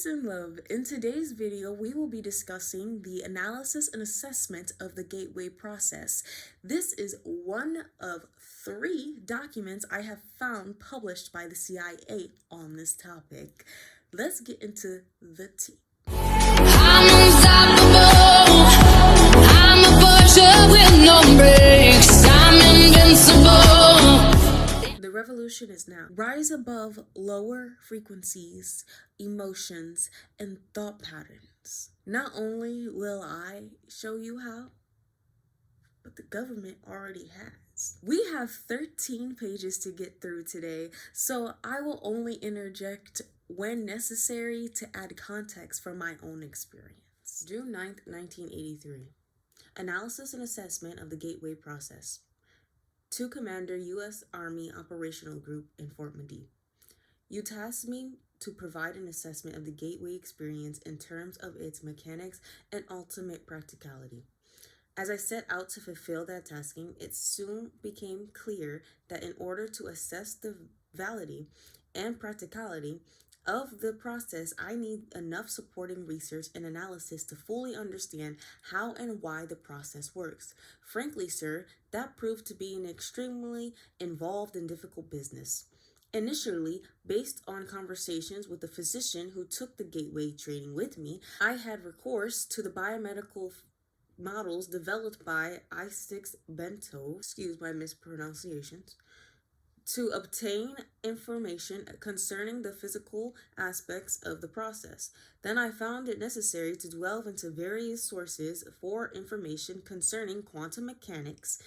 and love. In today's video, we will be discussing the analysis and assessment of the gateway process. This is one of 3 documents I have found published by the CIA on this topic. Let's get into the tea. I'm unstoppable. I'm a Porsche with no brakes. I'm invincible. The revolution is now. Rise above lower frequencies, emotions, and thought patterns. Not only will I show you how, but the government already has. We have 13 pages to get through today, so I will only interject when necessary to add context from my own experience. June 9th, 1983. Analysis and assessment of the gateway process. To Commander, U.S. Army Operational Group in Fort Meade. You tasked me to provide an assessment of the gateway experience in terms of its mechanics and ultimate practicality. As I set out to fulfill that tasking, it soon became clear that in order to assess the validity and practicality of the process, I need enough supporting research and analysis to fully understand how and why the process works. Frankly, sir, that proved to be an extremely involved and difficult business. Initially, based on conversations with the physician who took the gateway training with me, I had recourse to the biomedical models developed by I6 Bento, excuse my mispronunciations, to obtain information concerning the physical aspects of the process. Then I found it necessary to delve into various sources for information concerning quantum mechanics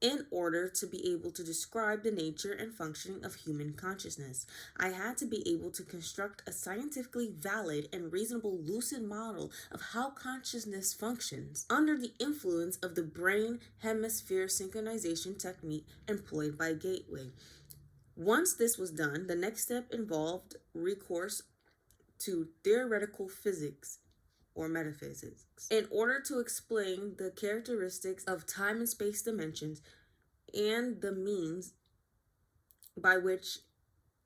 in order to be able to describe the nature and functioning of human consciousness. I had to be able to construct a scientifically valid and reasonable lucid model of how consciousness functions under the influence of the brain hemisphere synchronization technique employed by Gateway. Once this was done, the next step involved recourse to theoretical physics or metaphysics in order to explain the characteristics of time and space dimensions and the means by which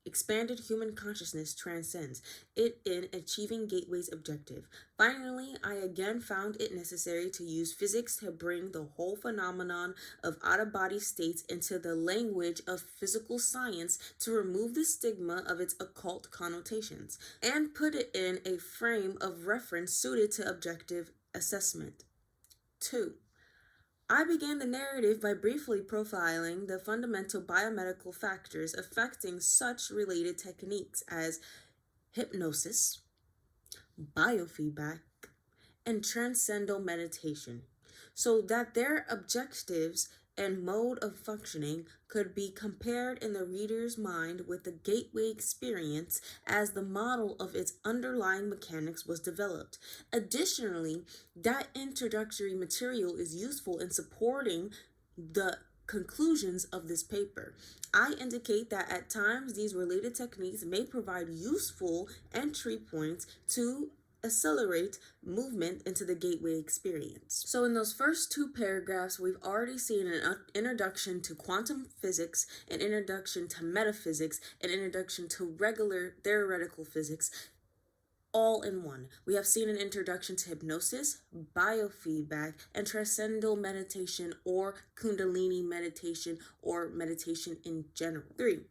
expanded human consciousness transcends it in achieving Gateway's objective. Finally, I again found it necessary to use physics to bring the whole phenomenon of out-of-body states into the language of physical science to remove the stigma of its occult connotations and put it in a frame of reference suited to objective assessment. 2. I began the narrative by briefly profiling the fundamental biomedical factors affecting such related techniques as hypnosis, biofeedback, and transcendental meditation, so that their objectives and mode of functioning could be compared in the reader's mind with the Gateway experience as the model of its underlying mechanics was developed. Additionally, that introductory material is useful in supporting the conclusions of this paper. I indicate that at times these related techniques may provide useful entry points to accelerate movement into the Gateway experience. So in those first 2 paragraphs, we've already seen an introduction to quantum physics, an introduction to metaphysics, an introduction to regular theoretical physics, all in one. We have seen an introduction to hypnosis, biofeedback, and transcendental meditation or Kundalini meditation or meditation in general. 3.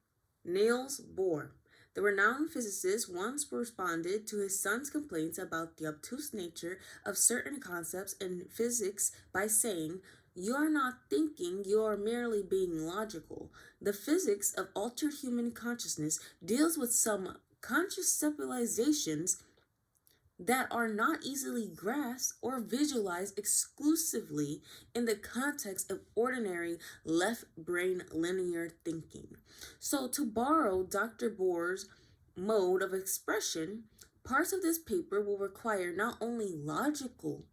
Niels Bohr. The renowned physicist once responded to his son's complaints about the obtuse nature of certain concepts in physics by saying, "You are not thinking, you are merely being logical. The physics of altered human consciousness deals with some conceptualizations that are not easily grasped or visualized exclusively in the context of ordinary left brain linear thinking." So, to borrow Dr. Bohr's mode of expression, parts of this paper will require not only logical,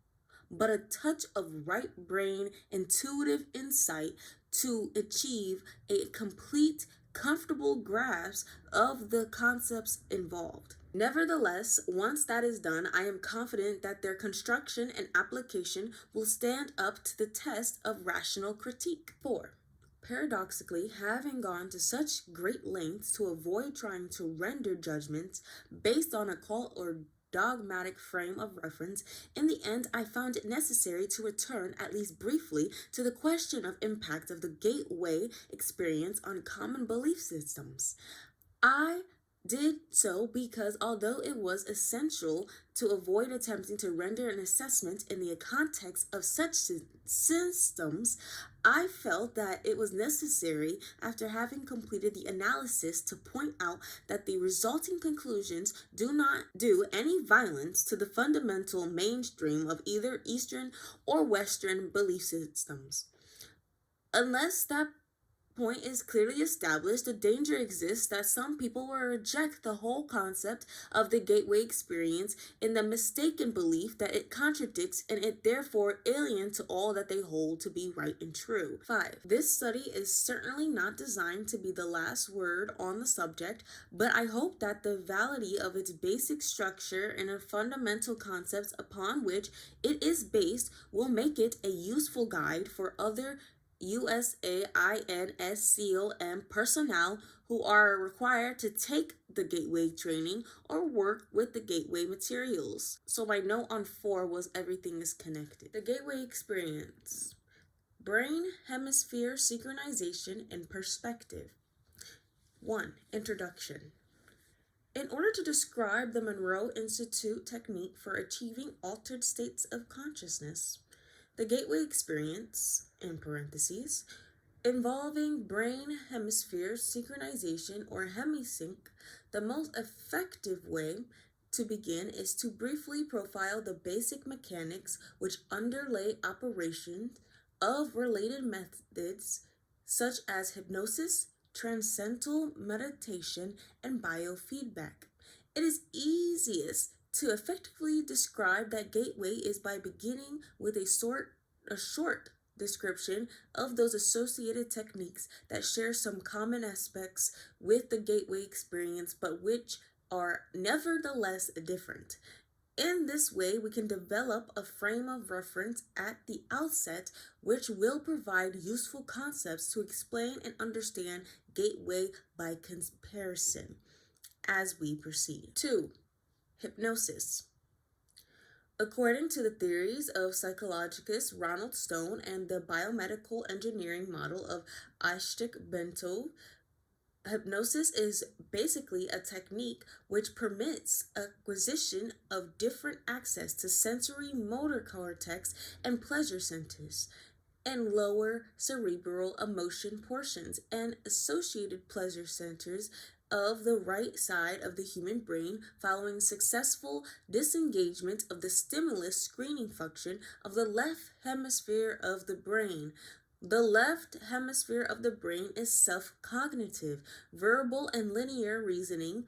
but a touch of right brain intuitive insight to achieve a complete, comfortable grasp of the concepts involved. Nevertheless, once that is done, I am confident that their construction and application will stand up to the test of rational critique. 4. Paradoxically, having gone to such great lengths to avoid trying to render judgments based on occult or dogmatic frame of reference, in the end I found it necessary to return, at least briefly, to the question of impact of the gateway experience on common belief systems. I did so because although it was essential to avoid attempting to render an assessment in the context of such systems, I felt that it was necessary, after having completed the analysis, to point out that the resulting conclusions do not do any violence to the fundamental mainstream of either Eastern or Western belief systems. Unless that point is clearly established, the danger exists that some people will reject the whole concept of the gateway experience in the mistaken belief that it contradicts and it therefore alien to all that they hold to be right and true. 5. This study is certainly not designed to be the last word on the subject, but I hope that the validity of its basic structure and the fundamental concepts upon which it is based will make it a useful guide for other USAINSCOM personnel who are required to take the gateway training or work with the gateway materials. So my note on 4 was everything is connected. The gateway experience. Brain hemisphere synchronization and perspective. 1. Introduction. In order to describe the Monroe Institute technique for achieving altered states of consciousness, the gateway experience, in parentheses, involving brain hemisphere synchronization or hemisync, the most effective way to begin is to briefly profile the basic mechanics which underlay operations of related methods such as hypnosis, transcendental meditation, and biofeedback. It is easiest to effectively describe that gateway is by beginning with a short description of those associated techniques that share some common aspects with the gateway experience but which are nevertheless different. In this way, we can develop a frame of reference at the outset which will provide useful concepts to explain and understand gateway by comparison as we proceed. 2. Hypnosis. According to the theories of psychologist Ronald Stone and the biomedical engineering model of Ishak Bento, hypnosis is basically a technique which permits acquisition of different access to sensory motor cortex and pleasure centers and lower cerebral emotion portions and associated pleasure centers of the right side of the human brain following successful disengagement of the stimulus screening function of the left hemisphere of the brain. The left hemisphere of the brain is self-cognitive, verbal, and linear reasoning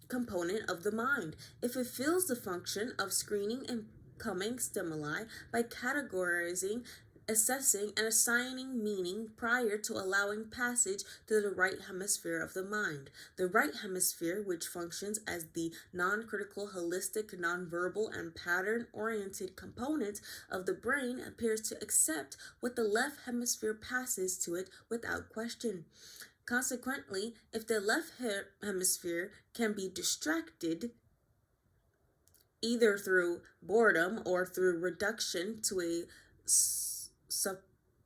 component of the mind. It fulfills the function of screening incoming stimuli by categorizing, assessing, and assigning meaning prior to allowing passage to the right hemisphere of the mind. The right hemisphere, which functions as the non-critical, holistic, non-verbal, and pattern-oriented component of the brain, appears to accept what the left hemisphere passes to it without question. Consequently, if the left hemisphere can be distracted, either through boredom or through reduction to a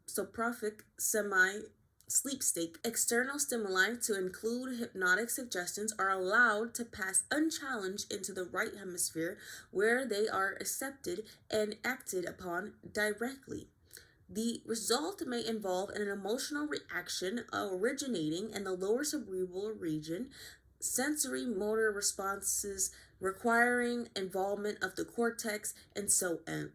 soprophic semi-sleep state, external stimuli, to include hypnotic suggestions, are allowed to pass unchallenged into the right hemisphere, where they are accepted and acted upon directly. The result may involve an emotional reaction originating in the lower cerebral region, sensory motor responses requiring involvement of the cortex, and so on.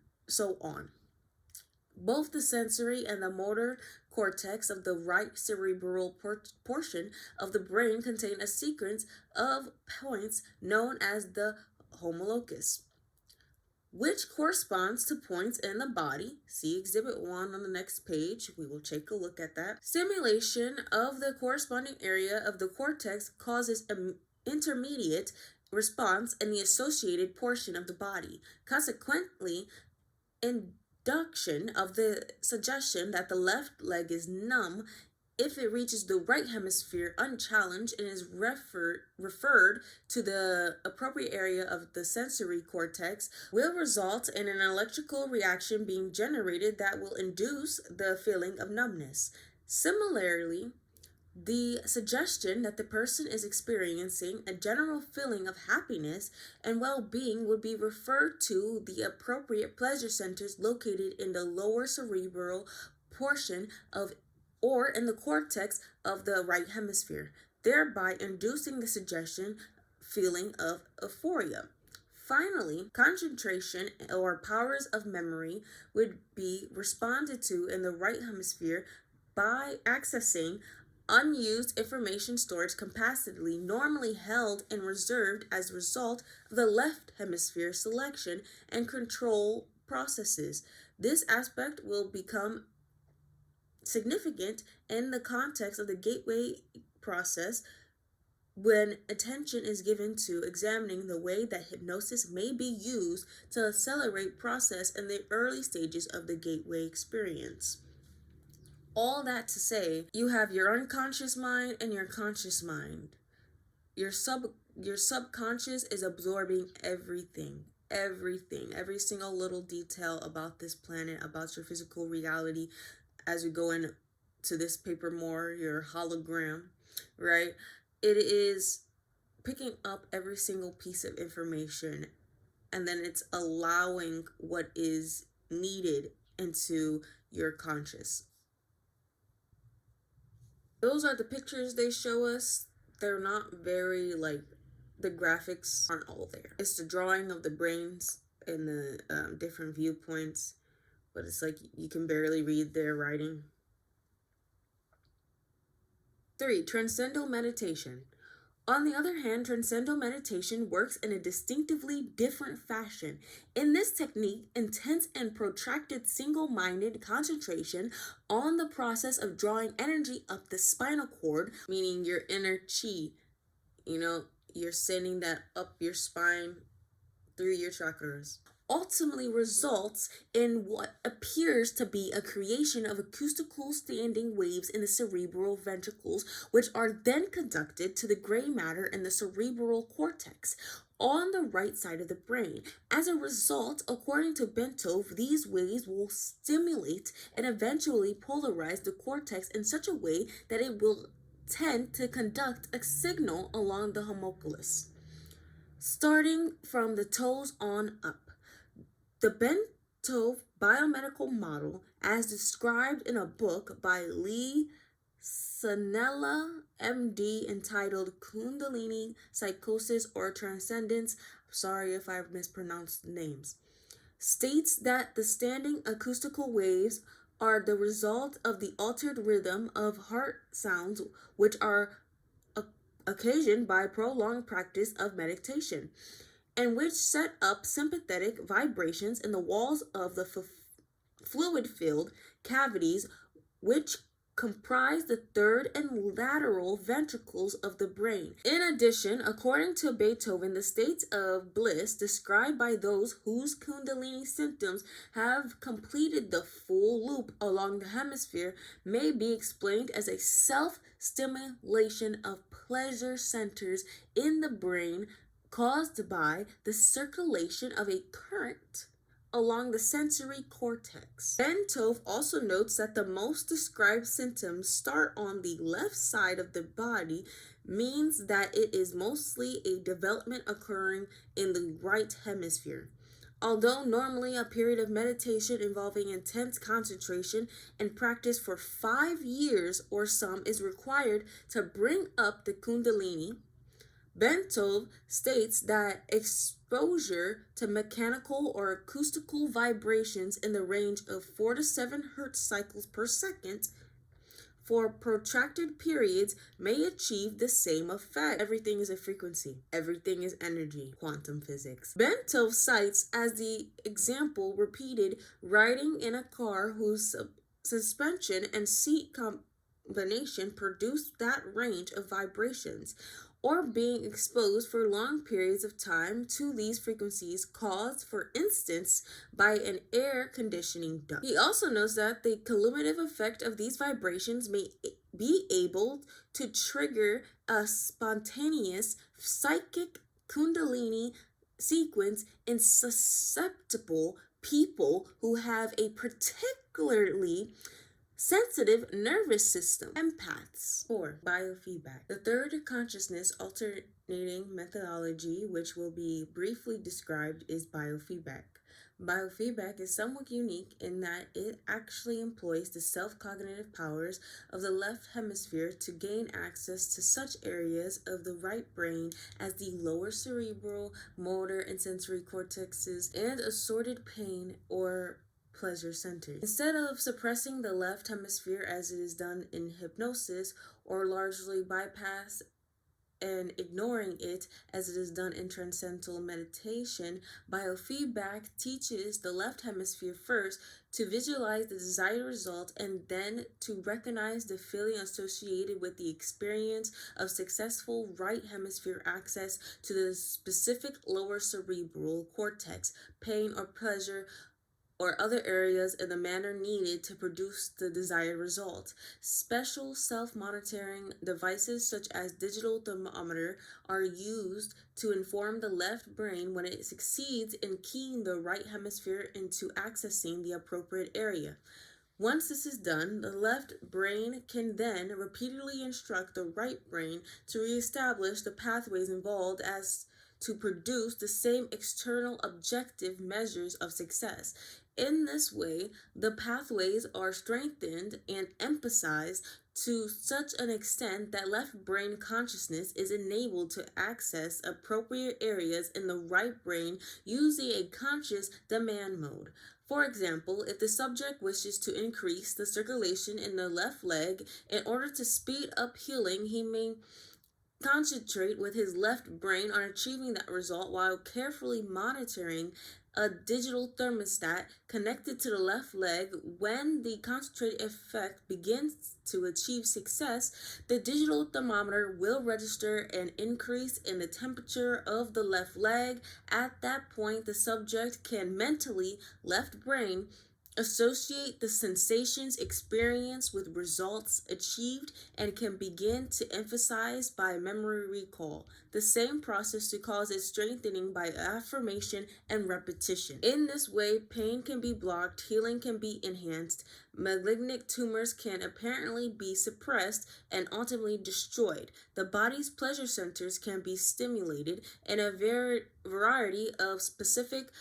Both the sensory and the motor cortex of the right cerebral portion of the brain contain a sequence of points known as the homolocus, which corresponds to points in the body. See Exhibit 1 on the next page. We will take a look at that. Stimulation of the corresponding area of the cortex causes an intermediate response in the associated portion of the body. Consequently, induction of the suggestion that the left leg is numb if it reaches the right hemisphere unchallenged and is referred to the appropriate area of the sensory cortex, will result in an electrical reaction being generated that will induce the feeling of numbness. Similarly, the suggestion that the person is experiencing a general feeling of happiness and well-being would be referred to the appropriate pleasure centers located in the lower cerebral portion of or in the cortex of the right hemisphere, thereby inducing the suggestion feeling of euphoria. Finally, concentration or powers of memory would be responded to in the right hemisphere by accessing unused information storage capacity normally held and reserved as a result of the left hemisphere selection and control processes. This aspect will become significant in the context of the gateway process when attention is given to examining the way that hypnosis may be used to accelerate process in the early stages of the gateway experience. All that to say, you have your unconscious mind and your conscious mind. Your subconscious is absorbing everything, every single little detail about this planet, about your physical reality. As we go into this paper more, your hologram, right? It is picking up every single piece of information, and then it's allowing what is needed into your conscious. Those are the pictures they show us. They're not very, the graphics aren't all there. It's the drawing of the brains and the different viewpoints, but it's like you can barely read their writing. 3. Transcendental meditation. On the other hand, transcendental meditation works in a distinctively different fashion. In this technique, intense and protracted single-minded concentration on the process of drawing energy up the spinal cord, meaning your inner chi, you're sending that up your spine through your chakras, ultimately results in what appears to be a creation of acoustical standing waves in the cerebral ventricles, which are then conducted to the gray matter in the cerebral cortex on the right side of the brain. As a result, according to Bentov, these waves will stimulate and eventually polarize the cortex in such a way that it will tend to conduct a signal along the homunculus, starting from the toes on up. The Bentov biomedical model, as described in a book by Lee Sanella, MD, entitled Kundalini Psychosis or Transcendence, sorry if I've mispronounced the names, states that the standing acoustical waves are the result of the altered rhythm of heart sounds, which are occasioned by prolonged practice of meditation, and which set up sympathetic vibrations in the walls of the fluid-filled cavities, which comprise the third and lateral ventricles of the brain. In addition, according to Beethoven, the states of bliss described by those whose Kundalini symptoms have completed the full loop along the hemisphere may be explained as a self-stimulation of pleasure centers in the brain caused by the circulation of a current along the sensory cortex. Bentov also notes that the most described symptoms start on the left side of the body, means that it is mostly a development occurring in the right hemisphere. Although normally a period of meditation involving intense concentration and practice for 5 years or some is required to bring up the Kundalini, Bentov states that exposure to mechanical or acoustical vibrations in the range of 4 to 7 Hertz cycles per second for protracted periods may achieve the same effect. Everything is a frequency. Everything is energy. Quantum physics. Bentov cites as the example repeated riding in a car whose suspension and seat combination produce that range of vibrations, or being exposed for long periods of time to these frequencies caused, for instance, by an air conditioning duct. He also notes that the cumulative effect of these vibrations may be able to trigger a spontaneous psychic kundalini sequence in susceptible people who have a particularly sensitive nervous system, empaths. 4. Biofeedback. The third consciousness alternating methodology, which will be briefly described, is biofeedback. Biofeedback is somewhat unique in that it actually employs the self-cognitive powers of the left hemisphere to gain access to such areas of the right brain as the lower cerebral, motor, and sensory cortexes and assorted pain or pleasure centers. Instead of suppressing the left hemisphere as it is done in hypnosis or largely bypass and ignoring it as it is done in transcendental meditation, biofeedback teaches the left hemisphere first to visualize the desired result and then to recognize the feeling associated with the experience of successful right hemisphere access to the specific lower cerebral cortex, pain or pleasure, or other areas in the manner needed to produce the desired result. Special self-monitoring devices such as digital thermometer are used to inform the left brain when it succeeds in keying the right hemisphere into accessing the appropriate area. Once this is done, the left brain can then repeatedly instruct the right brain to reestablish the pathways involved as to produce the same external objective measures of success. In this way, the pathways are strengthened and emphasized to such an extent that left brain consciousness is enabled to access appropriate areas in the right brain using a conscious demand mode. For example, if the subject wishes to increase the circulation in the left leg in order to speed up healing, he may concentrate with his left brain on achieving that result while carefully monitoring a digital thermostat connected to the left leg. When the concentrated effect begins to achieve success, the digital thermometer will register an increase in the temperature of the left leg. At that point, the subject can mentally, left brain, associate the sensations experienced with results achieved and can begin to emphasize by memory recall. The same process to cause its strengthening by affirmation and repetition. In this way, pain can be blocked, healing can be enhanced, malignant tumors can apparently be suppressed and ultimately destroyed. The body's pleasure centers can be stimulated, and a variety of specific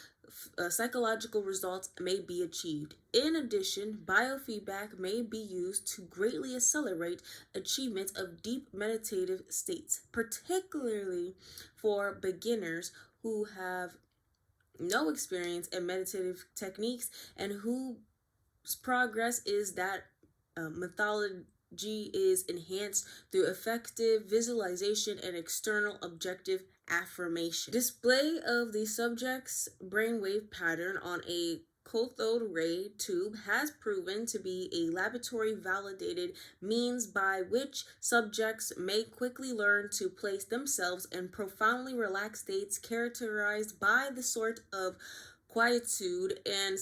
psychological results may be achieved. In addition, biofeedback may be used to greatly accelerate achievement of deep meditative states, particularly for beginners who have no experience in meditative techniques and whose progress is that methodology is enhanced through effective visualization and external objective affirmation. Display of the subject's brainwave pattern on a cathode ray tube has proven to be a laboratory validated means by which subjects may quickly learn to place themselves in profoundly relaxed states characterized by the sort of quietude and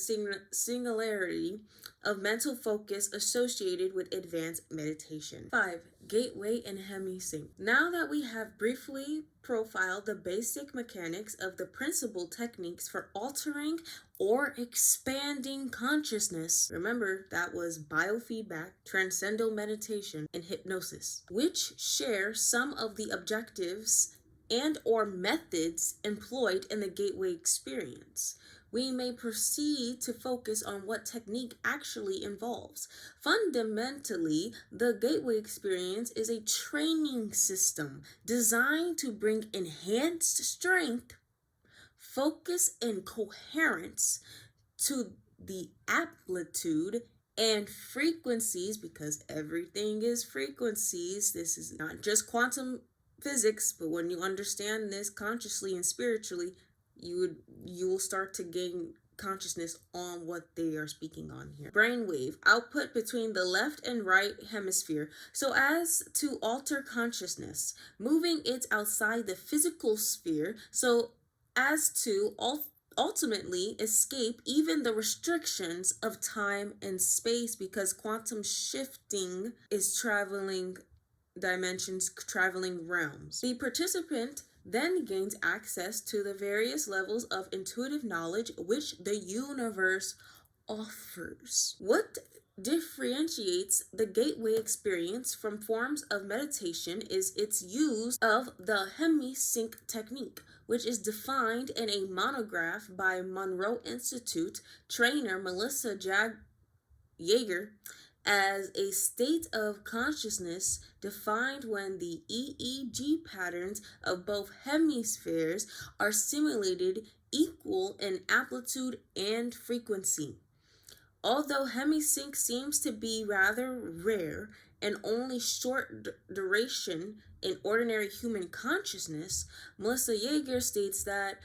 singularity of mental focus associated with advanced meditation. 5. Gateway and Hemisync. Now that we have briefly profiled the basic mechanics of the principal techniques for altering or expanding consciousness, remember that was biofeedback, transcendental meditation, and hypnosis, which share some of the objectives and or methods employed in the gateway experience, we may proceed to focus on what technique actually involves. Fundamentally, the gateway experience is a training system designed to bring enhanced strength, focus, and coherence to the amplitude and frequencies, because everything is frequencies. This is not just quantum physics, but when you understand this consciously and spiritually, you will start to gain consciousness on what they are speaking on here. Brainwave output between the left and right hemisphere so as to alter consciousness, moving it outside the physical sphere so as to ultimately escape even the restrictions of time and space, because quantum shifting is traveling dimensions, traveling realms. The participant then gains access to the various levels of intuitive knowledge which the universe offers. What differentiates the gateway experience from forms of meditation is its use of the hemi-sync technique, which is defined in a monograph by Monroe Institute trainer Melissa Yeager as a state of consciousness defined when the EEG patterns of both hemispheres are simulated equal in amplitude and frequency. Although hemisync seems to be rather rare and only short duration in ordinary human consciousness, Melissa Yeager states that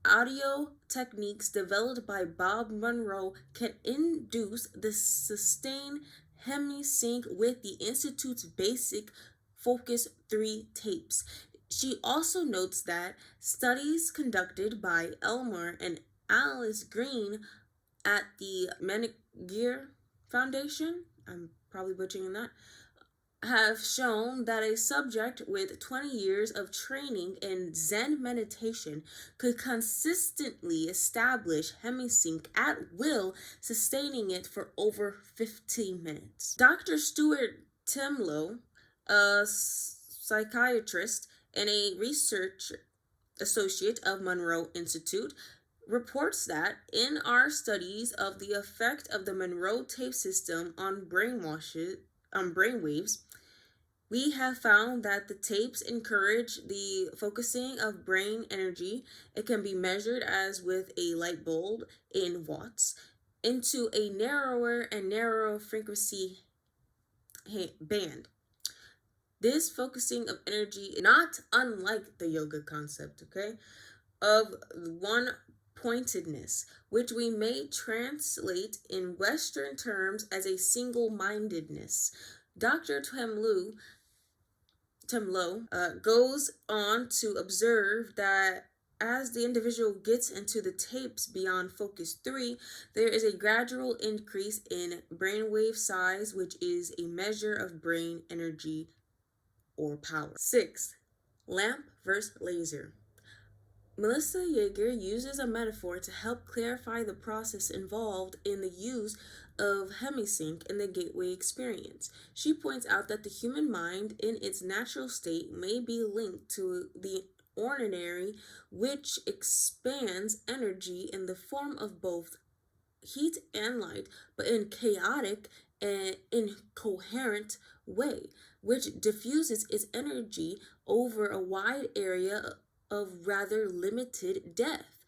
audio techniques developed by Bob Monroe can induce the sustained hemisync with the Institute's basic Focus 3 tapes. She also notes that studies conducted by Elmer and Alice Green at the Menagerie Foundation, I'm probably butchering that, have shown that a subject with 20 years of training in Zen meditation could consistently establish hemisync at will, sustaining it for over 15 minutes. Dr. Stuart Timlow, a psychiatrist and a research associate of Monroe Institute, reports that in our studies of the effect of the Monroe tape system on brainwaves, we have found that the tapes encourage the focusing of brain energy. It can be measured as with a light bulb in watts into a narrower and narrower frequency band. This focusing of energy, not unlike the yoga concept, of one pointedness, which we may translate in Western terms as a single-mindedness. Dr. Timlow goes on to observe that as the individual gets into the tapes beyond Focus 3, there is a gradual increase in brainwave size, which is a measure of brain energy or power. 6. Lamp versus laser. Melissa Yeager uses a metaphor to help clarify the process involved in the use of hemisync in the gateway experience. She points out that the human mind in its natural state may be linked to the ordinary, which expands energy in the form of both heat and light, but in chaotic and incoherent way, which diffuses its energy over a wide area of rather limited depth.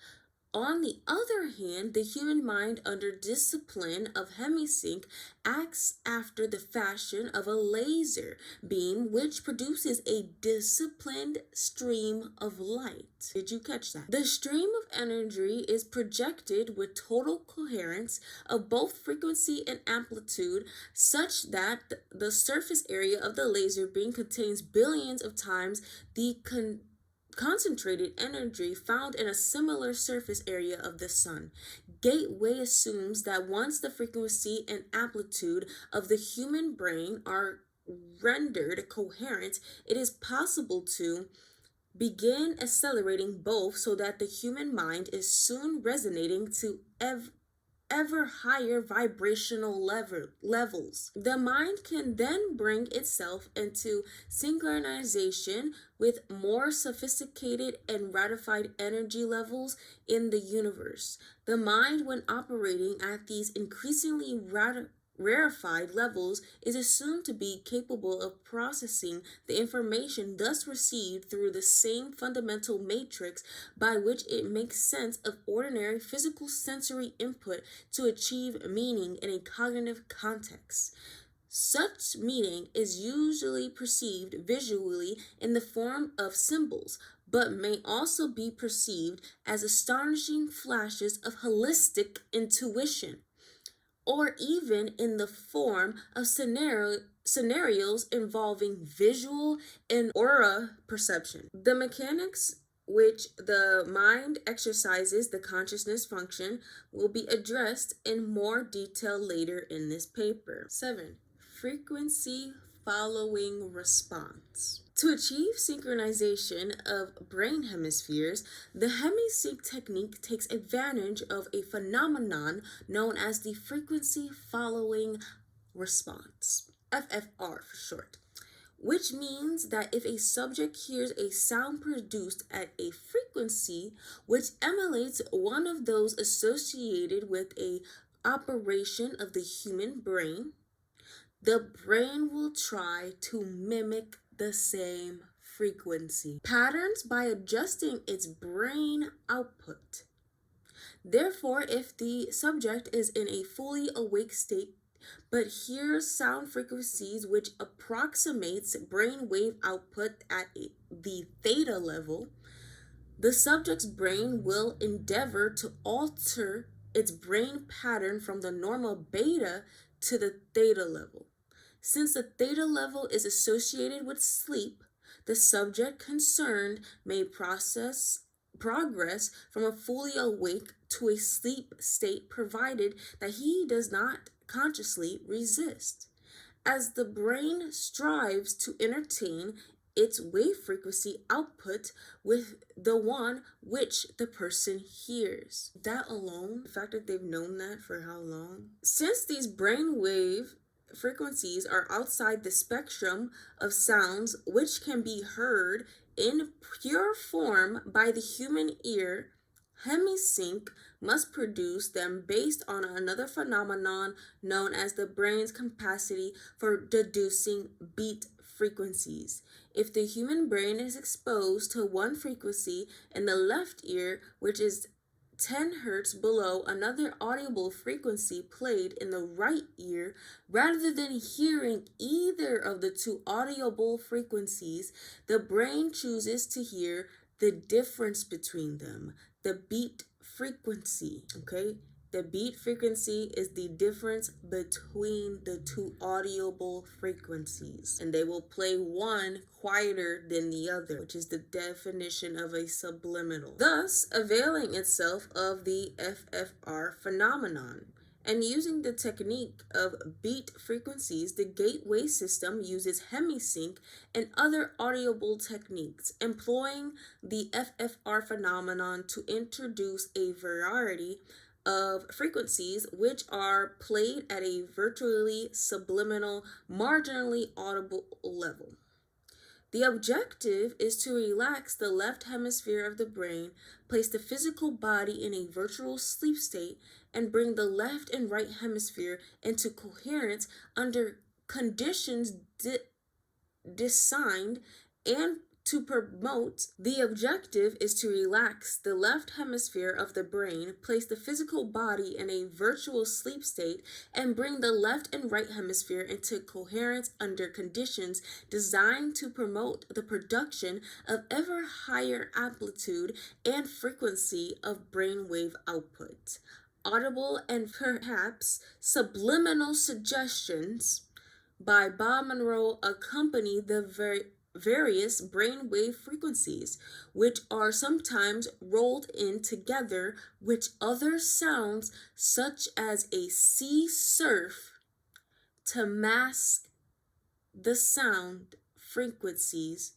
On the other hand, the human mind under discipline of hemisync acts after the fashion of a laser beam, which produces a disciplined stream of light. Did you catch that? The stream of energy is projected with total coherence of both frequency and amplitude, such that the surface area of the laser beam contains billions of times the concentrated energy found in a similar surface area of the sun. Gateway assumes that once the frequency and amplitude of the human brain are rendered coherent, it is possible to begin accelerating both, so that the human mind is soon resonating to ever higher vibrational levels. The mind can then bring itself into synchronization with more sophisticated and ratified energy levels in the universe. The mind, when operating at these increasingly rarefied levels, is assumed to be capable of processing the information thus received through the same fundamental matrix by which it makes sense of ordinary physical sensory input to achieve meaning in a cognitive context. Such meaning is usually perceived visually in the form of symbols, but may also be perceived as astonishing flashes of holistic intuition, or even in the form of scenarios involving visual and aura perception. The mechanics which the mind exercises the consciousness function, will be addressed in more detail later in this paper. 7. Frequency following response. To achieve synchronization of brain hemispheres, the hemisync technique takes advantage of a phenomenon known as the frequency following response, FFR for short, which means that if a subject hears a sound produced at a frequency which emulates one of those associated with a operation of the human brain, the brain will try to mimic the same frequency patterns by adjusting its brain output. Therefore, if the subject is in a fully awake state but hears sound frequencies which approximates brainwave output at the theta level, the subject's brain will endeavor to alter its brain pattern from the normal beta to the theta level. Since the theta level is associated with sleep, the subject concerned may progress from a fully awake to a sleep state provided that he does not consciously resist. As the brain strives to entertain its wave frequency output with the one which the person hears. That alone, the fact that they've known that for how long? Since these brainwave frequencies are outside the spectrum of sounds which can be heard in pure form by the human ear, hemisync must produce them based on another phenomenon known as the brain's capacity for deducing beat frequencies. If the human brain is exposed to one frequency in the left ear, which is 10 hertz below another audible frequency played in the right ear, rather than hearing either of the two audible frequencies, the brain chooses to hear the difference between them, the beat frequency. Okay, the beat frequency is the difference between the two audible frequencies, and they will play one quieter than the other, which is the definition of a subliminal, thus availing itself of the FFR phenomenon. And using the technique of beat frequencies, the gateway system uses hemisync and other audible techniques, employing the FFR phenomenon to introduce a variety of frequencies which are played at a virtually subliminal, marginally audible level. The objective is to relax the left hemisphere of the brain, place the physical body in a virtual sleep state, and bring the left and right hemisphere into coherence under conditions designed and to promote. The objective is to relax the left hemisphere of the brain, place the physical body in a virtual sleep state, and bring the left and right hemisphere into coherence under conditions designed to promote the production of ever higher amplitude and frequency of brainwave output. Audible and perhaps subliminal suggestions by Bob Monroe accompany the various brainwave frequencies, which are sometimes rolled in together with other sounds such as a sea surf to mask the sound frequencies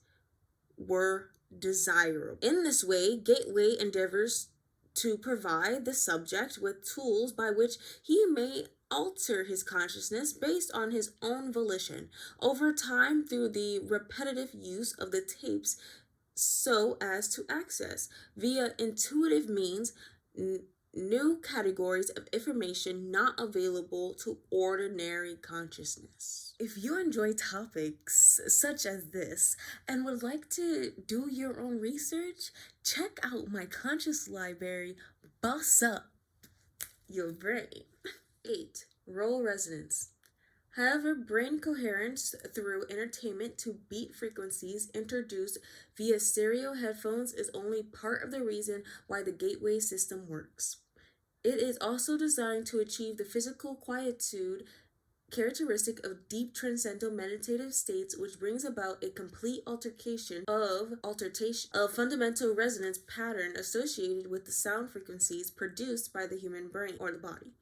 were desirable. In this way, Gateway endeavors to provide the subject with tools by which he may alter his consciousness based on his own volition over time through the repetitive use of the tapes, so as to access via intuitive means new categories of information not available to ordinary consciousness. If you enjoy topics such as this and would like to do your own research, check out my conscious library, Boss Up Your Brain. 8. Role resonance. However, brain coherence through entertainment to beat frequencies introduced via stereo headphones is only part of the reason why the gateway system works. It is also designed to achieve the physical quietude characteristic of deep transcendental meditative states, which brings about a complete alteration of fundamental resonance pattern associated with the sound frequencies produced by the human brain or the body.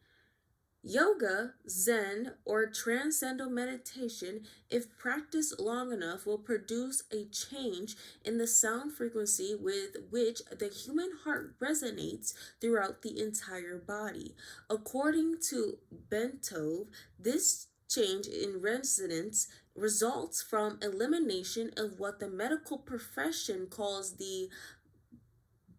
Yoga, Zen, or transcendental meditation, if practiced long enough, will produce a change in the sound frequency with which the human heart resonates throughout the entire body. According to Bentov, this change in resonance results from elimination of what the medical profession calls the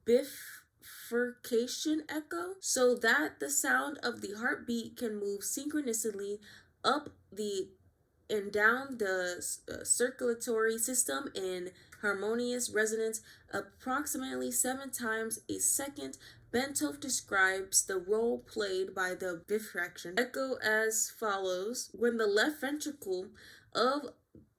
bifurcation echo, so that the sound of the heartbeat can move synchronously up the and down the circulatory system in harmonious resonance approximately 7 times a second. Bentov describes the role played by the bifurcation echo as follows: when the left ventricle of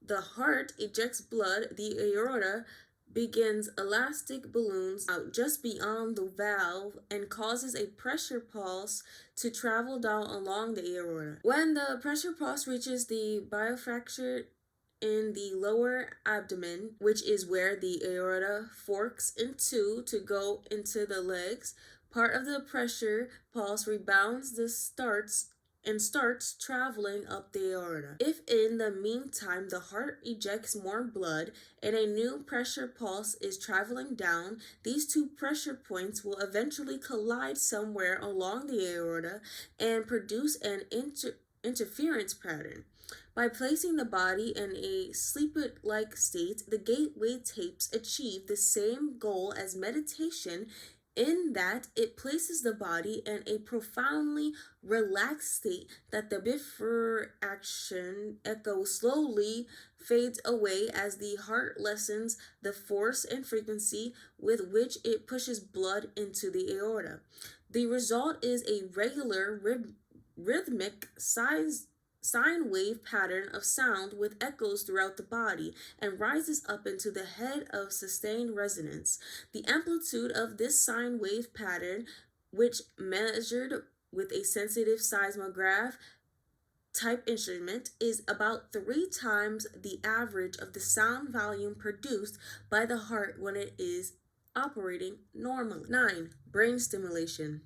the heart ejects blood, the aorta begins elastic balloons out just beyond the valve and causes a pressure pulse to travel down along the aorta. When the pressure pulse reaches the bifurcation in the lower abdomen, which is where the aorta forks in two to go into the legs, part of the pressure pulse rebounds starts traveling up the aorta. If in the meantime the heart ejects more blood and a new pressure pulse is traveling down, these two pressure points will eventually collide somewhere along the aorta and produce an interference pattern. By placing the body in a sleep-like state, the gateway tapes achieve the same goal as meditation, in that it places the body in a profoundly relaxed state that the bifurcation echo slowly fades away as the heart lessens the force and frequency with which it pushes blood into the aorta. The result is a regular rhythmic sine wave pattern of sound with echoes throughout the body and rises up into the head of sustained resonance. The amplitude of this sine wave pattern, which measured with a sensitive seismograph type instrument, is about 3 times the average of the sound volume produced by the heart when it is operating normally. 9. Brain stimulation.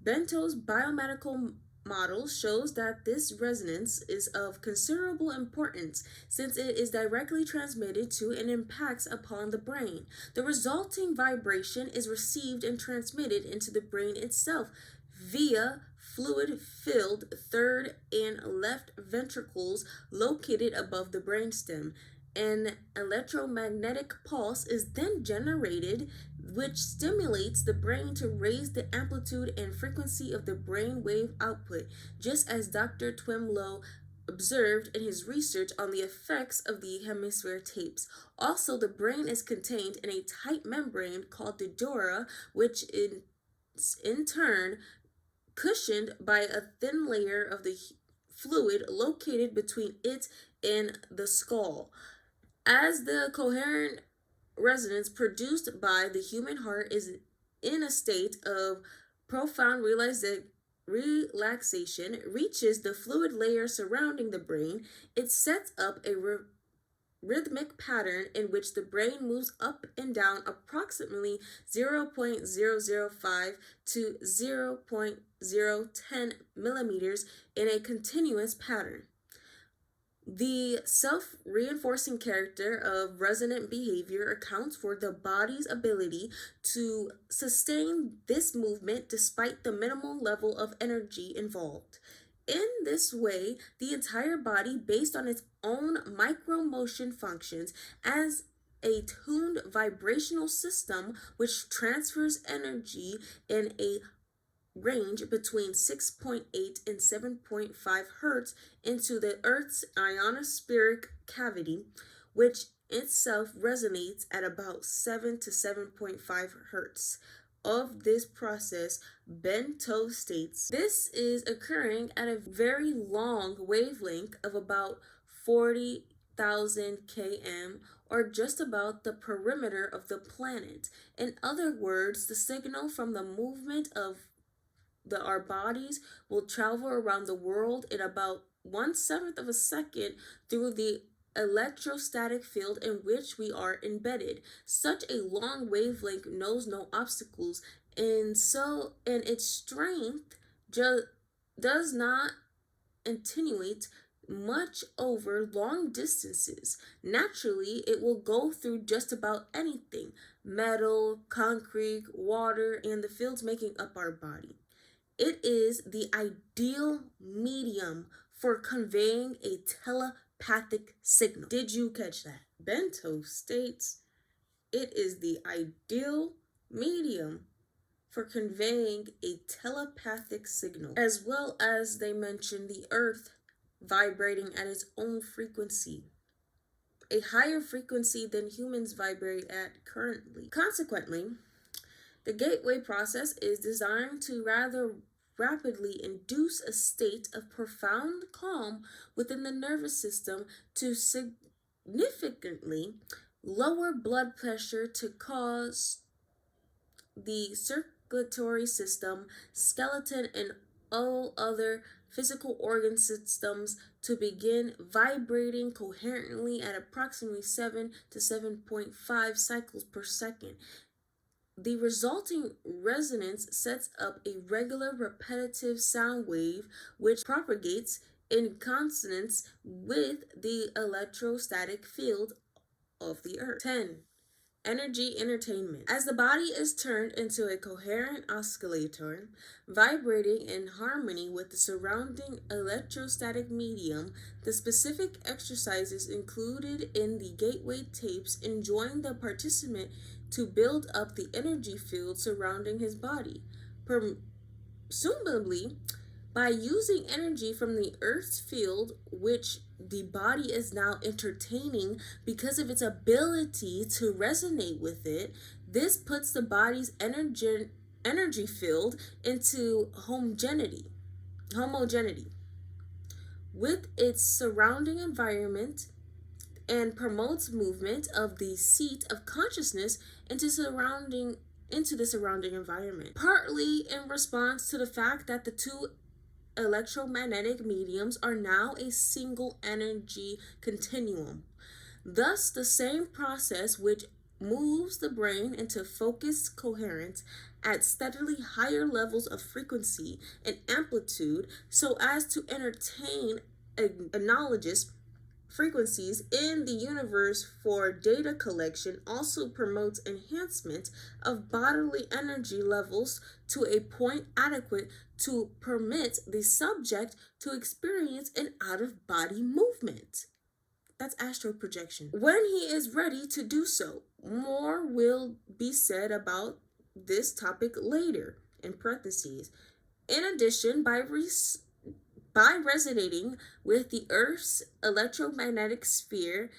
Bentov's biomedical model shows that this resonance is of considerable importance since it is directly transmitted to and impacts upon the brain. The resulting vibration is received and transmitted into the brain itself via fluid-filled third and left ventricles located above the brainstem. An electromagnetic pulse is then generated, which stimulates the brain to raise the amplitude and frequency of the brain wave output, just as Dr. Twemlow observed in his research on the effects of the hemisphere tapes. Also, the brain is contained in a tight membrane called the dura, which in turn cushioned by a thin layer of the fluid located between it and the skull. As the coherent resonance produced by the human heart is in a state of profound relaxation reaches the fluid layer surrounding the brain, it sets up a rhythmic pattern in which the brain moves up and down approximately 0.005 to 0.010 millimeters in a continuous pattern. The self-reinforcing character of resonant behavior accounts for the body's ability to sustain this movement despite the minimal level of energy involved. In this way, the entire body, based on its own micro-motion, functions as a tuned vibrational system which transfers energy in a range between 6.8 and 7.5 hertz into the Earth's ionospheric cavity, which itself resonates at about 7 to 7.5 hertz. Of this process, Bentov states, this is occurring at a very long wavelength of about 40,000 km, or just about the perimeter of the planet. In other words, the signal from the movement of our bodies will travel around the world in about 1/7 of a second through the electrostatic field in which we are embedded. Such a long wavelength knows no obstacles, and its strength does not attenuate much over long distances. Naturally, it will go through just about anything: metal, concrete, water, and the fields making up our body. It is the ideal medium for conveying a telepathic signal. Did you catch that? Bento states it is the ideal medium for conveying a telepathic signal, as well as they mention the earth vibrating at its own frequency, a higher frequency than humans vibrate at currently. Consequently, the gateway process is designed to rather rapidly induce a state of profound calm within the nervous system to significantly lower blood pressure, to cause the circulatory system, skeleton, and all other physical organ systems to begin vibrating coherently at approximately 7 to 7.5 cycles per second. The resulting resonance sets up a regular repetitive sound wave which propagates in consonance with the electrostatic field of the earth. 10. Energy entertainment. As the body is turned into a coherent oscillator, vibrating in harmony with the surrounding electrostatic medium, the specific exercises included in the gateway tapes enjoin the participant to build up the energy field surrounding his body, presumably by using energy from the Earth's field, which the body is now entertaining because of its ability to resonate with it. This puts the body's energy field into homogeneity with its surrounding environment, and promotes movement of the seat of consciousness into the surrounding environment, partly in response to the fact that the two electromagnetic mediums are now a single energy continuum. Thus, the same process which moves the brain into focused coherence at steadily higher levels of frequency and amplitude so as to entertain analogous frequencies in the universe for data collection also promotes enhancement of bodily energy levels to a point adequate to permit the subject to experience an out-of-body movement. That's astral projection. When he is ready to do so, more will be said about this topic later, in parentheses. In addition, by resonating with the Earth's electromagnetic sphere,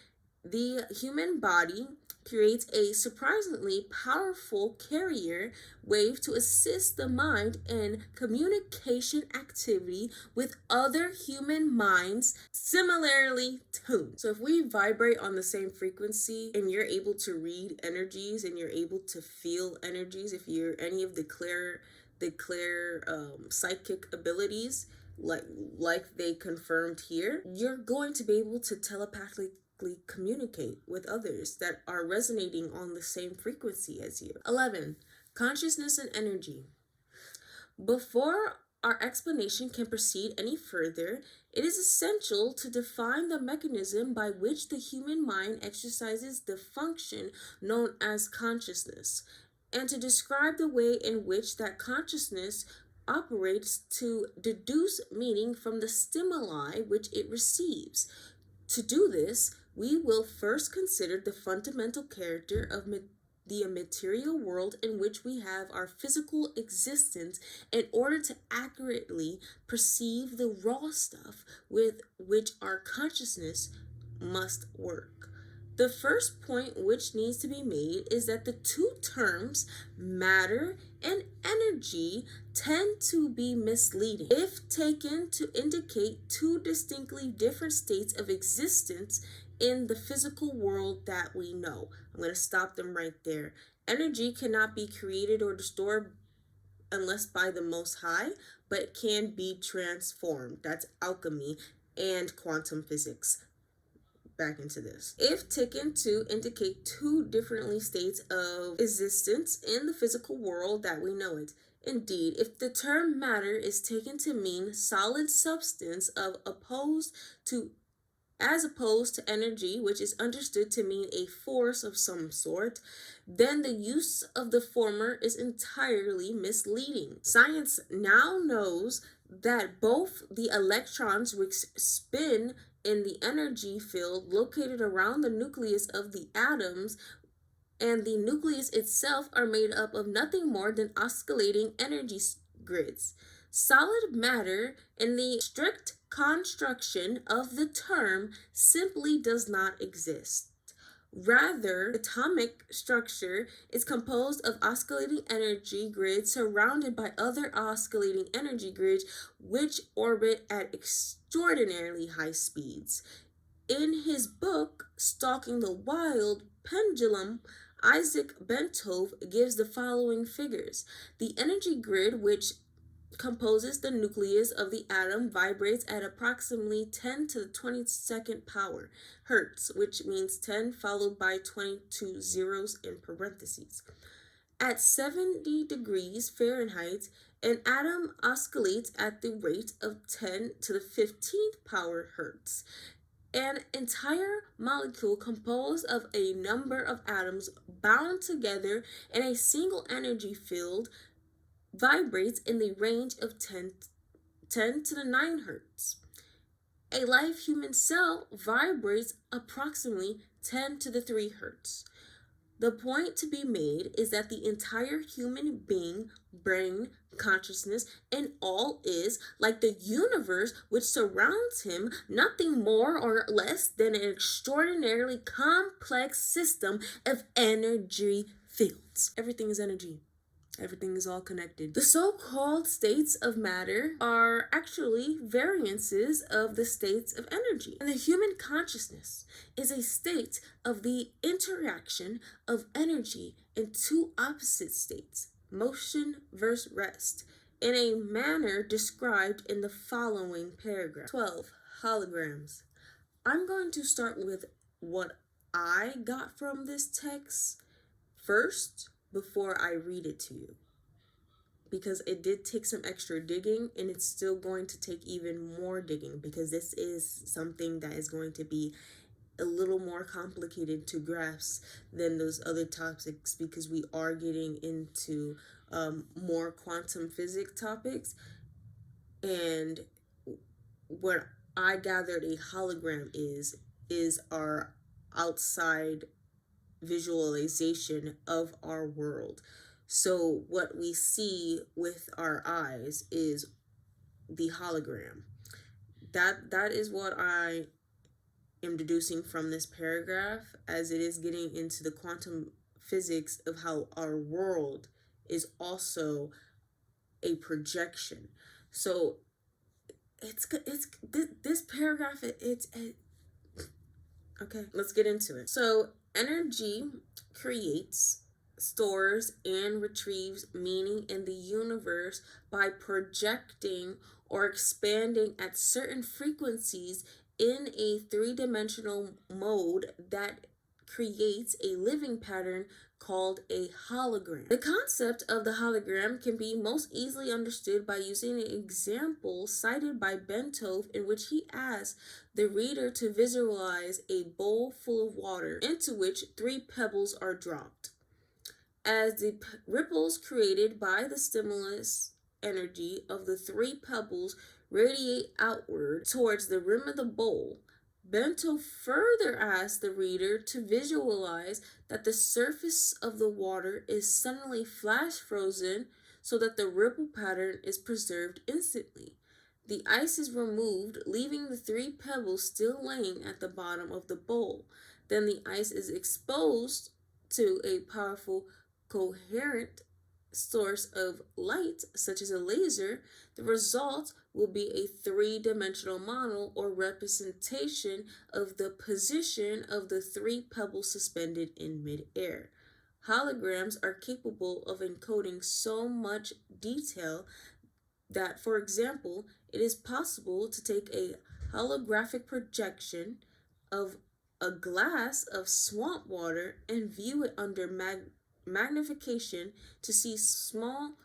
the human body creates a surprisingly powerful carrier wave to assist the mind in communication activity with other human minds similarly tuned. So if we vibrate on the same frequency and you're able to read energies and you're able to feel energies, if you're any of the clear psychic abilities, like they confirmed here, you're going to be able to telepathically communicate with others that are resonating on the same frequency as you. 11. Consciousness and energy. Before our explanation can proceed any further, it is essential to define the mechanism by which the human mind exercises the function known as consciousness, and to describe the way in which that consciousness operates to deduce meaning from the stimuli which it receives. To do this, we will first consider the fundamental character of the material world in which we have our physical existence in order to accurately perceive the raw stuff with which our consciousness must work. The first point which needs to be made is that the two terms, matter and energy, tend to be misleading if taken to indicate two distinctly different states of existence in the physical world that we know. I'm going to stop them right there. Energy cannot be created or unless by the Most High, but can be transformed. That's alchemy and quantum physics. Back into this. If taken to indicate two differently states of existence in the physical world that we know it. Indeed, if the term matter is taken to mean solid substance as opposed to energy, which is understood to mean a force of some sort, then the use of the former is entirely misleading. Science now knows that both the electrons which spin in the energy field located around the nucleus of the atoms and the nucleus itself are made up of nothing more than oscillating energy grids. Solid matter, in the strict construction of the term, simply does not exist. Rather, atomic structure is composed of oscillating energy grids surrounded by other oscillating energy grids which orbit at extraordinarily high speeds. In his book, Stalking the Wild Pendulum, Isaac Bentov gives the following figures. The energy grid which composes the nucleus of the atom vibrates at approximately 10 to the 22nd power hertz, which means 10 followed by 22 zeros in parentheses. At 70 degrees Fahrenheit, an atom oscillates at the rate of 10 to the 15th power hertz. An entire molecule composed of a number of atoms bound together in a single energy field vibrates in the range of 10 to the 9 hertz. A live human cell vibrates approximately 10 to the 3 hertz. The point to be made is that the entire human being, brain, consciousness, and all is, like the universe which surrounds him, nothing more or less than an extraordinarily complex system of energy fields. Everything is energy. Everything is all connected. The so-called states of matter are actually variances of the states of energy. And the human consciousness is a state of the interaction of energy in two opposite states, motion versus rest, in a manner described in the following paragraph. 12. Holograms. I'm going to start with what I got from this text first, before I read it to you, because it did take some extra digging, and it's still going to take even more digging, because this is something that is going to be a little more complicated to grasp than those other topics, because we are getting into more quantum physics topics. And what I gathered a hologram is our outside visualization of our world. So what we see with our eyes is the hologram. That is what I am deducing from this paragraph, as it is getting into the quantum physics of how our world is also a projection. So it's this paragraph, it's okay, let's get into it. So energy creates, stores, and retrieves meaning in the universe by projecting or expanding at certain frequencies in a three-dimensional mode that creates a living pattern called a hologram. The concept of the hologram can be most easily understood by using an example cited by Bentov, in which he asks the reader to visualize a bowl full of water into which 3 pebbles are dropped. As the ripples created by the stimulus energy of the 3 pebbles radiate outward towards the rim of the bowl, Bentov further asks the reader to visualize that the surface of the water is suddenly flash frozen so that the ripple pattern is preserved instantly. The ice is removed, leaving the 3 pebbles still laying at the bottom of the bowl. Then the ice is exposed to a powerful, coherent source of light, such as a laser. The result will be a 3-dimensional model or representation of the position of the 3 pebbles suspended in midair. Holograms are capable of encoding so much detail that, for example, it is possible to take a holographic projection of a glass of swamp water and view it under magnification to see small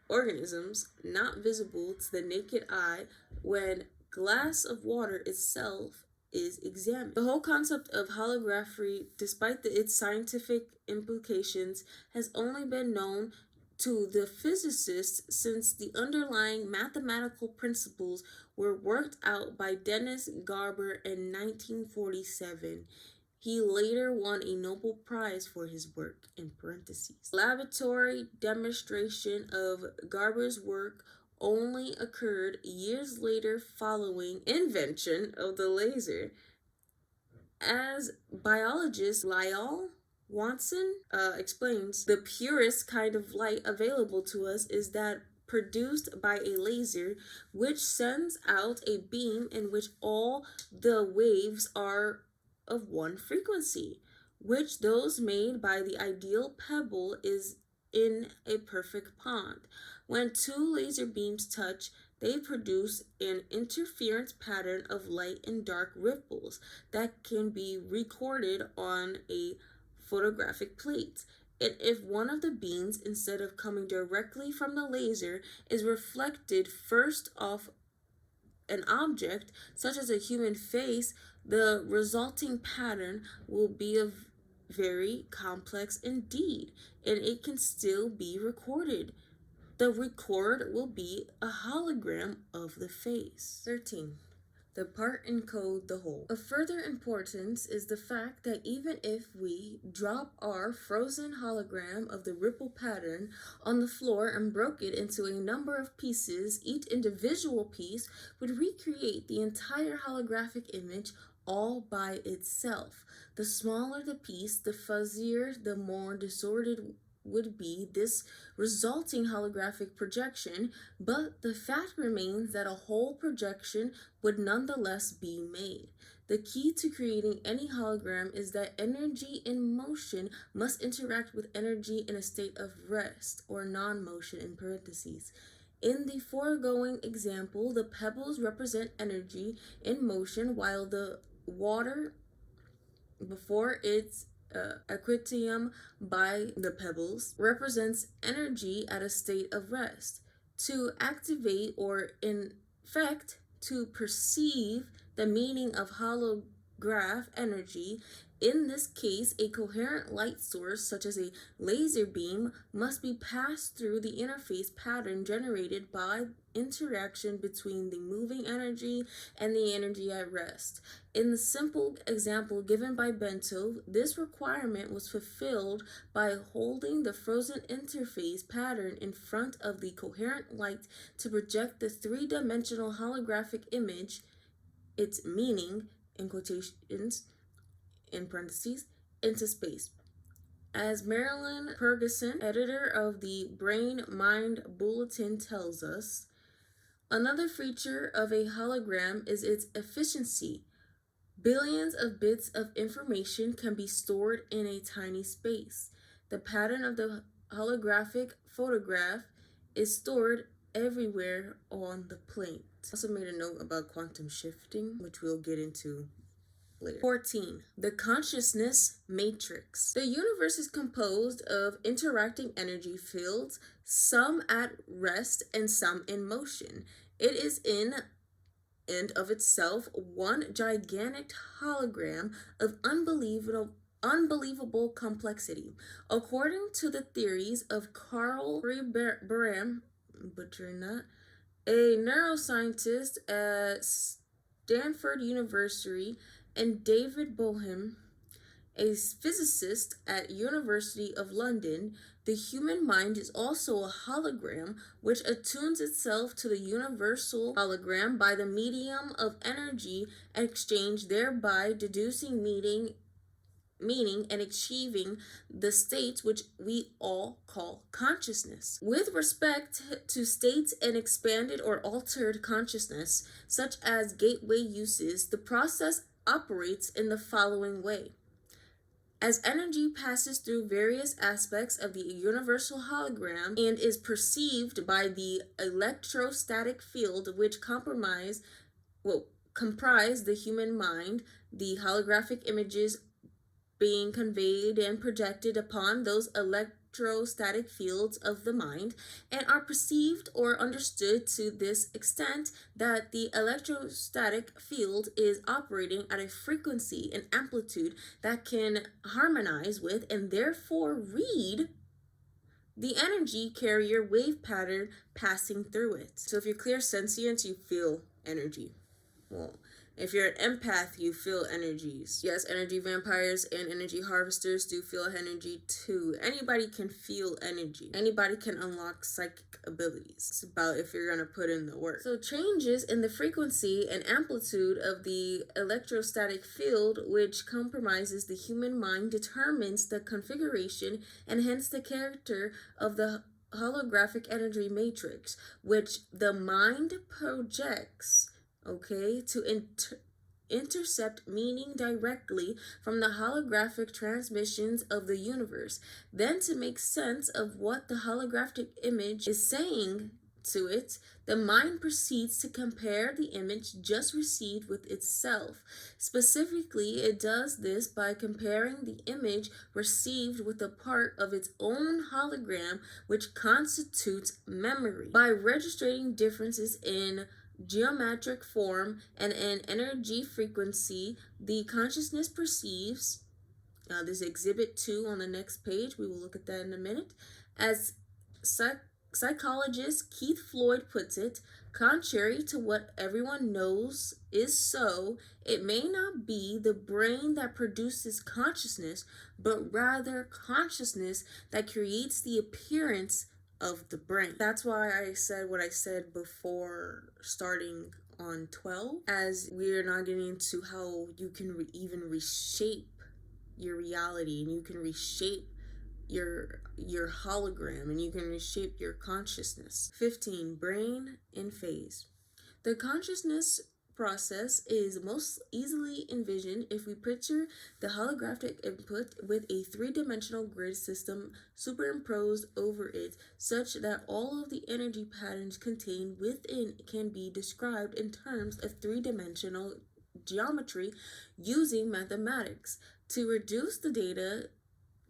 organisms not visible to the naked eye when glass of water itself is examined. The whole concept of holography, despite its scientific implications, has only been known to the physicists since the underlying mathematical principles were worked out by Dennis Garber in 1947. He later won a Nobel Prize for his work, in parentheses. Laboratory demonstration of Garber's work only occurred years later following invention of the laser. As biologist Lyell Watson explains, the purest kind of light available to us is that produced by a laser, which sends out a beam in which all the waves are of one frequency, which those made by the ideal pebble is in a perfect pond. When two laser beams touch, they produce an interference pattern of light and dark ripples that can be recorded on a photographic plate. And if one of the beams, instead of coming directly from the laser, is reflected first off an object, such as a human face, the resulting pattern will be very complex indeed, and it can still be recorded. The record will be a hologram of the face. 13. The part encode the whole. Of further importance is the fact that even if we drop our frozen hologram of the ripple pattern on the floor and broke it into a number of pieces, each individual piece would recreate the entire holographic image all by itself. The smaller the piece, the fuzzier, the more disordered would be this resulting holographic projection, but the fact remains that a whole projection would nonetheless be made. The key to creating any hologram is that energy in motion must interact with energy in a state of rest or non-motion, in parentheses. In the foregoing example, the pebbles represent energy in motion, while the water before its aquatium by the pebbles represents energy at a state of rest. To activate, or in fact to perceive, the meaning of holograph energy, in this case a coherent light source such as a laser beam must be passed through the interface pattern generated by interaction between the moving energy and the energy at rest. In the simple example given by Bento, this requirement was fulfilled by holding the frozen interface pattern in front of the coherent light to project the three-dimensional holographic image, its meaning, in quotations, in parentheses, into space. As Marilyn Ferguson, editor of the Brain Mind Bulletin, tells us, another feature of a hologram is its efficiency. Billions of bits of information can be stored in a tiny space. The pattern of the holographic photograph is stored everywhere on the plate. I also made a note about quantum shifting, which we'll get into later. 14. The consciousness matrix. The universe is composed of interacting energy fields, some at rest and some in motion. It is in and of itself one gigantic hologram of unbelievable complexity. According to the theories of Carl Barham, butchering that, a neuroscientist at Stanford University, and David Bohm, a physicist at University of London, the human mind is also a hologram which attunes itself to the universal hologram by the medium of energy exchange, thereby deducing meaning and achieving the states which we all call consciousness. With respect to states and expanded or altered consciousness, such as gateway uses, the process operates in the following way. As energy passes through various aspects of the universal hologram and is perceived by the electrostatic field which comprise the human mind, the holographic images being conveyed and projected upon those electrostatic fields of the mind and are perceived or understood to this extent that the electrostatic field is operating at a frequency and amplitude that can harmonize with and therefore read the energy carrier wave pattern passing through it. So if you're clairsentient, you feel energy. Well, if you're an empath, you feel energies. Yes, energy vampires and energy harvesters do feel energy too. Anybody can feel energy. Anybody can unlock psychic abilities. It's about if you're going to put in the work. So changes in the frequency and amplitude of the electrostatic field which compromises the human mind determines the configuration and hence the character of the holographic energy matrix, which the mind projects to intercept meaning directly from the holographic transmissions of the universe. Then to make sense of what the holographic image is saying to it, the mind proceeds to compare the image just received with itself. Specifically, it does this by comparing the image received with a part of its own hologram, which constitutes memory. By registering differences in geometric form and in energy frequency, the consciousness perceives, this is exhibit 2 on the next page, we will look at that in a minute, as psychologist Keith Floyd puts it, contrary to what everyone knows is so, it may not be the brain that produces consciousness, but rather consciousness that creates the appearance of the brain. That's why I said what I said before starting on 12, as we're not getting into how you can even reshape your reality, and you can reshape your hologram, and you can reshape your consciousness. 15, brain in phase. The consciousness process is most easily envisioned if we picture the holographic input with a three-dimensional grid system superimposed over it, such that all of the energy patterns contained within can be described in terms of three-dimensional geometry using mathematics. To reduce the data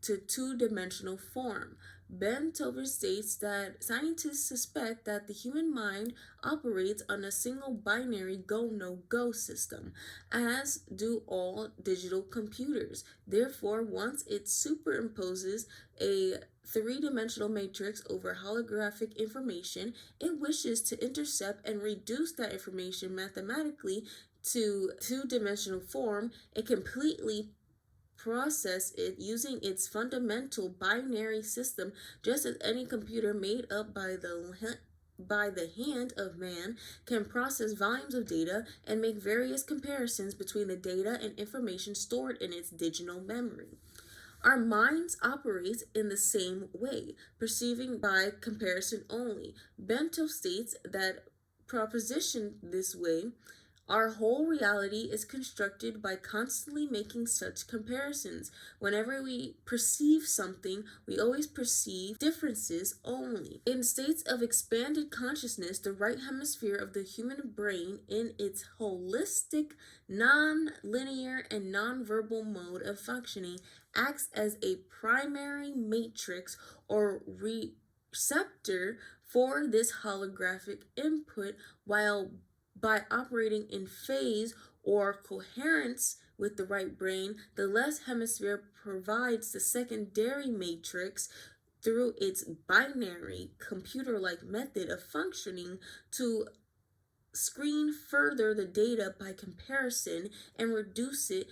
to two-dimensional form, Ben Tover states that scientists suspect that the human mind operates on a single binary go-no-go system, as do all digital computers. Therefore, once it superimposes a three-dimensional matrix over holographic information, it wishes to intercept and reduce that information mathematically to two-dimensional form. It completely process it using its fundamental binary system, just as any computer made up by the hand of man can process volumes of data and make various comparisons between the data and information stored in its digital memory. Our minds operate in the same way, perceiving by comparison only. Bento states that propositioned this way, our whole reality is constructed by constantly making such comparisons. Whenever we perceive something, we always perceive differences only. In states of expanded consciousness, the right hemisphere of the human brain, in its holistic, non-linear, and non-verbal mode of functioning, acts as a primary matrix or receptor for this holographic input, while by operating in phase or coherence with the right brain, the left hemisphere provides the secondary matrix through its binary computer-like method of functioning to screen further the data by comparison and reduce it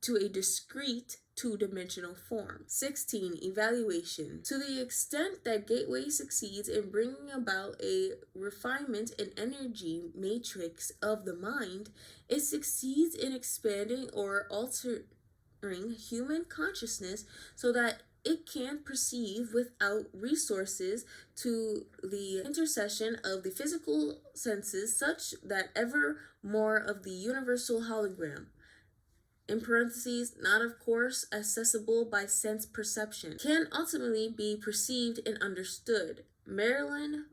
to a discrete two-dimensional form. 16. Evaluation. To the extent that Gateway succeeds in bringing about a refinement in energy matrix of the mind, it succeeds in expanding or altering human consciousness so that it can perceive without resources to the intercession of the physical senses, such that ever more of the universal hologram in parentheses, not of course accessible by sense perception, can ultimately be perceived and understood. Marilyn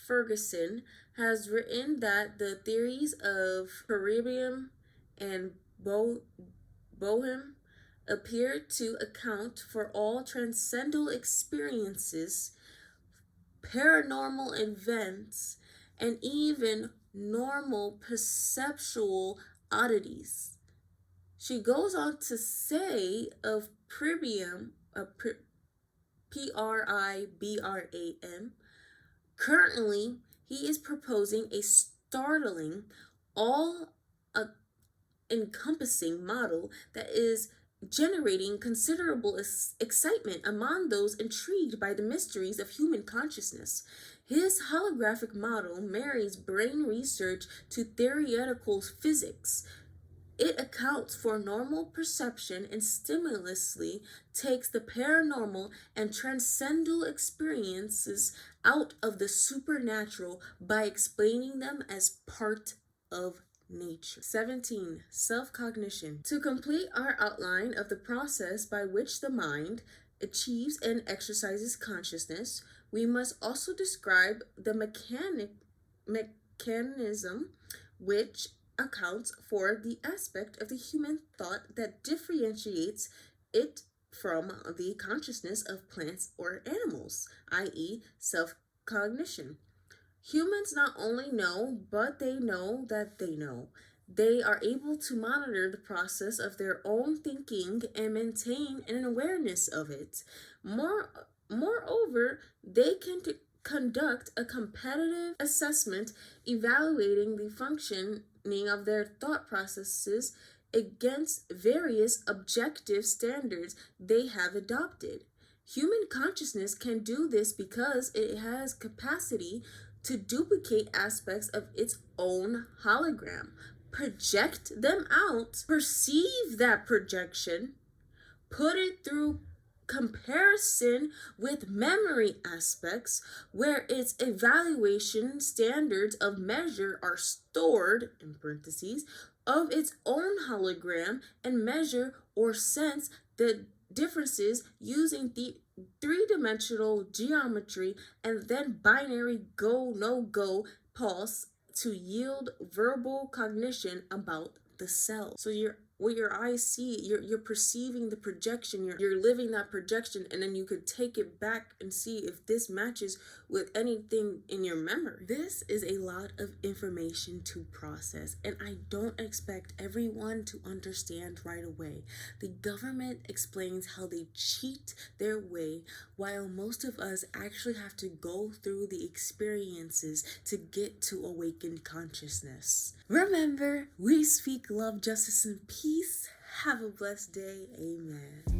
Ferguson has written that the theories of Peribium and Boehm appear to account for all transcendental experiences, paranormal events, and even normal perceptual oddities. She goes on to say of Peribium, Pribram, currently he is proposing a startling, all encompassing model that is generating considerable excitement among those intrigued by the mysteries of human consciousness. His holographic model marries brain research to theoretical physics. It accounts for normal perception and stimulously takes the paranormal and transcendental experiences out of the supernatural by explaining them as part of nature. 17. Self-cognition. To complete our outline of the process by which the mind achieves and exercises consciousness, we must also describe the mechanism which accounts for the aspect of the human thought that differentiates it from the consciousness of plants or animals, i.e., self-cognition. Humans not only know, but they know that they know. They are able to monitor the process of their own thinking and maintain an awareness of it. Moreover, they can conduct a competitive assessment evaluating the functioning of their thought processes against various objective standards they have adopted. Human consciousness can do this because it has capacity to duplicate aspects of its own hologram, project them out, perceive that projection, put it through comparison with memory aspects where its evaluation standards of measure are stored, in parentheses, of its own hologram, and measure or sense the differences using the three-dimensional geometry and then binary go-no-go pulse to yield verbal cognition about the cell. So what your eyes see, you're perceiving the projection, you're living that projection, and then you could take it back and see if this matches with anything in your memory. This is a lot of information to process, and I don't expect everyone to understand right away. The government explains how they cheat their way, while most of us actually have to go through the experiences to get to awakened consciousness. Remember, we speak love, justice, and peace. Have a blessed day. Amen.